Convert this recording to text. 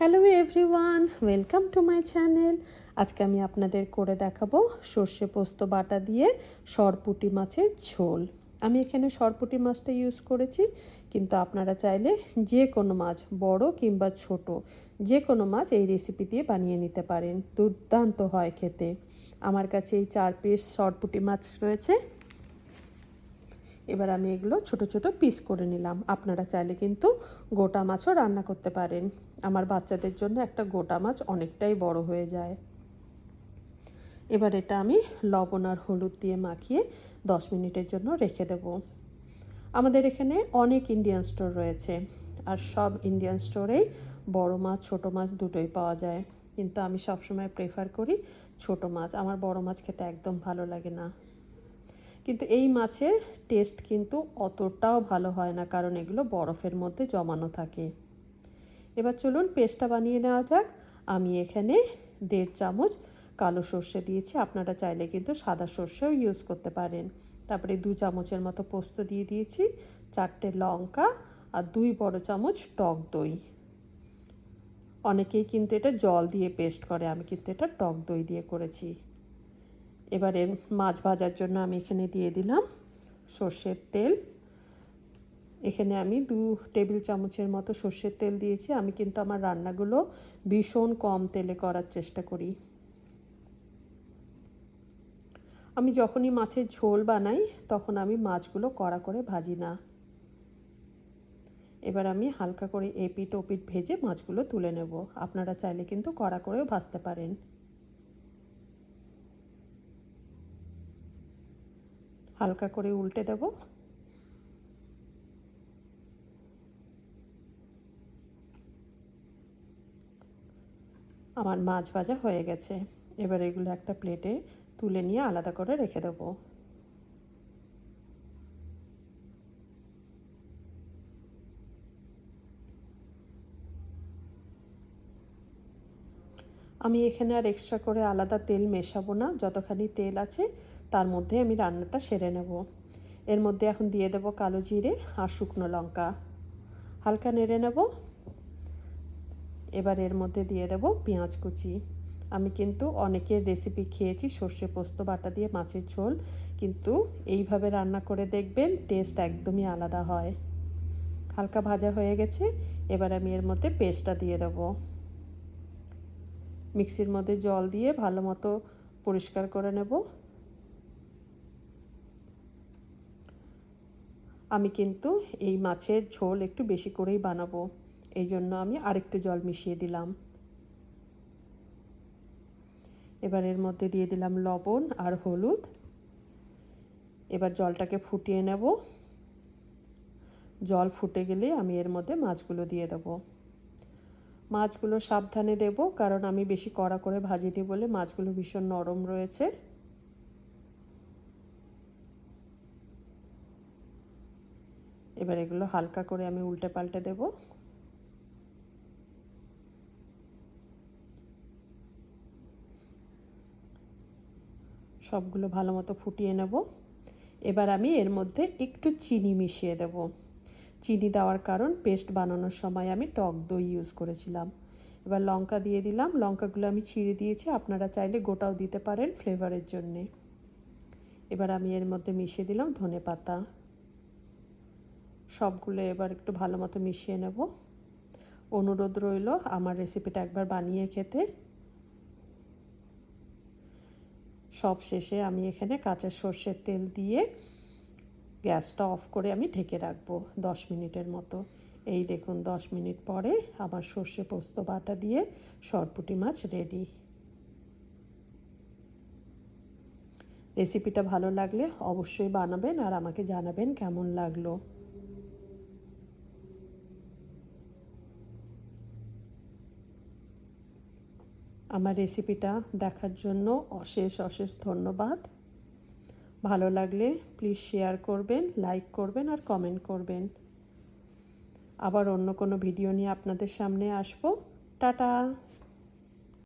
Hello everyone, welcome to my channel. আজকে আমি আপনাদের করে দেখাবো সর্ষে পোস্ত বাটা দিয়ে সরপুঁটি মাছের ঝোল। আমি এখানে সরপুঁটি মাছটা ইউজ করেছি, কিন্তু আপনারা চাইলে যে কোনো মাছ, বড় কিংবা ছোট, যে কোনো মাছ এই রেসিপি দিয়ে বানিয়ে নিতে পারেন। দুর্দান্ত হয় খেতে। আমার কাছে এই 4 পিস সরপুঁটি মাছ রয়েছে। এবার আমি এগুলো ছোট ছোট পিস করে নিলাম। আপনারা চাইলে কিন্তু গোটা মাছও রান্না করতে পারেন। আমার বাচ্চাদের জন্য একটা গোটা মাছ অনেকটাই বড় হয়ে যায়। এবার এটা আমি লবণ আর হলুদ দিয়ে মাখিয়ে 10 মিনিটের জন্য রেখে দেব। আমাদের এখানে অনেক ইন্ডিয়ান স্টোর রয়েছে, আর সব ইন্ডিয়ান স্টোরেই বড় মাছ ছোট মাছ দুটোই পাওয়া যায়, কিন্তু আমি সবসময় প্রেফার করি ছোট মাছ। আমার বড় মাছ খেতে একদম ভালো লাগে না। কিন্তু এই মাছের টেস্ট কিন্তু অতটাও ভালো হয় না, কারণ এগুলো বরফের মধ্যে জমানো থাকে। এবার চলুন পেস্টটা বানিয়ে নেওয়া যাক। আমি এখানে 1.5 চামচ কালো সর্ষে দিয়েছি, আপনারা চাইলে কিন্তু সাদা সর্ষেও ইউজ করতে পারেন। তারপরে 2 চামচের মতো পোস্ত দিয়ে দিয়েছি, 4টে লঙ্কা আর 2 বড় চামচ টক দই। অনেকেই কিন্তু এটা জল দিয়ে পেস্ট করে, আমি কিন্তু এটা টক দই দিয়ে করেছি। এবারে মাছ ভাজার জন্য আমি এখানে দিয়ে দিলাম সর্ষের তেল। এখানে আমি 2 টেবিল চামচের মতো সর্ষের তেল দিয়েছি। আমি কিন্তু আমার রান্নাগুলো ভীষণ কম তেলে করার চেষ্টা করি। আমি যখনই মাছের ঝোল বানাই তখন আমি মাছগুলো কড়া করে ভাজি না। এবার আমি হালকা করে এপিট ওপিট ভেজে মাছগুলো তুলে নেব। আপনারা চাইলে কিন্তু কড়া করেও ভাজতে পারেন। হালকা করে উল্টে দেব। আমার মাছ ভাজা হয়ে গেছে। এবার এগুলো একটা প্লেটে তুলে নিয়ে আলাদা করে রেখে দেব। আমি এখানে আর এক্সট্রা করে আলাদা তেল মেশাবো না। যতখানি তেল আছে তার মধ্যে আমি রান্নাটা সেরে নেব। এর মধ্যে এখন দিয়ে দেব কালো জিরে আর শুকনো লঙ্কা। হালকা নেড়ে নেব। এবার এর মধ্যে দিয়ে দেব পেঁয়াজ কুচি। আমি কিন্তু অনেকের রেসিপি খেয়েছি সর্ষে পোস্ত বাটা দিয়ে মাছের ঝোল, কিন্তু এইভাবে রান্না করে দেখবেন, টেস্ট একদমই আলাদা হয়। হালকা ভাজা হয়ে গেছে। এবার আমি এর মধ্যে পেস্টটা দিয়ে দেব। মিক্সির মধ্যে জল দিয়ে ভালো মতো পরিষ্কার করে নেব। আমি কিন্তু এই মাছের ঝোল একটু বেশি করেই বানাবো, এই জন্য আমি আরেকটু জল মিশিয়ে দিলাম। এবার এর মধ্যে দিয়ে দিলাম লবণ আর হলুদ। এবার জলটাকে ফুটিয়ে নেব। জল ফুটে গেলে আমি এর মধ্যে মাছগুলো দিয়ে দেব। মাছগুলো সাবধানে দেব, কারণ আমি বেশি কড়া করে ভাজিনি বলে মাছগুলো ভীষণ নরম রয়েছে। এবার এগুলো হালকা করে আমি উল্টে পাল্টে দেব। সবগুলো ভালো মতো ফুটিয়ে নেব। এবার আমি এর মধ্যে একটু চিনি মিশিয়ে দেব। চিনি দেওয়ার কারণ পেস্ট বানানোর সময় আমি টক দই ইউজ করেছিলাম। এবার লঙ্কা দিয়ে দিলাম। লঙ্কাগুলো আমি ছিঁড়ে দিয়েছি, আপনারা চাইলে গোটাও দিতে পারেন ফ্লেভারের জন্যে। এবার আমি এর মধ্যে মিশিয়ে দিলাম ধনেপাতা। সবগুলো এবার একটু ভালো মতো মিশিয়ে নেব। অনুরোধ রইল আমার রেসিপিটা একবার বানিয়ে খেতে। সব শেষে আমি এখানে কাঁচা সর্ষের তেল দিয়ে গ্যাসটা অফ করে আমি ঢেকে রাখবো 10 মিনিটের মতো। এই দেখুন 10 মিনিট পরে আমার সর্ষে পোস্ত বাটা দিয়ে সরপুঁটি মাছ রেডি। রেসিপিটা ভালো লাগলে অবশ্যই বানাবেন আর আমাকে জানাবেন কেমন লাগলো। আমার রেসিপিটা দেখার জন্য অশেষ অশেষ ধন্যবাদ। ভালো লাগলে প্লিজ শেয়ার করবেন, লাইক করবেন আর কমেন্ট করবেন। আবার অন্য কোনো ভিডিও নিয়ে আপনাদের সামনে আসবো। টাটা।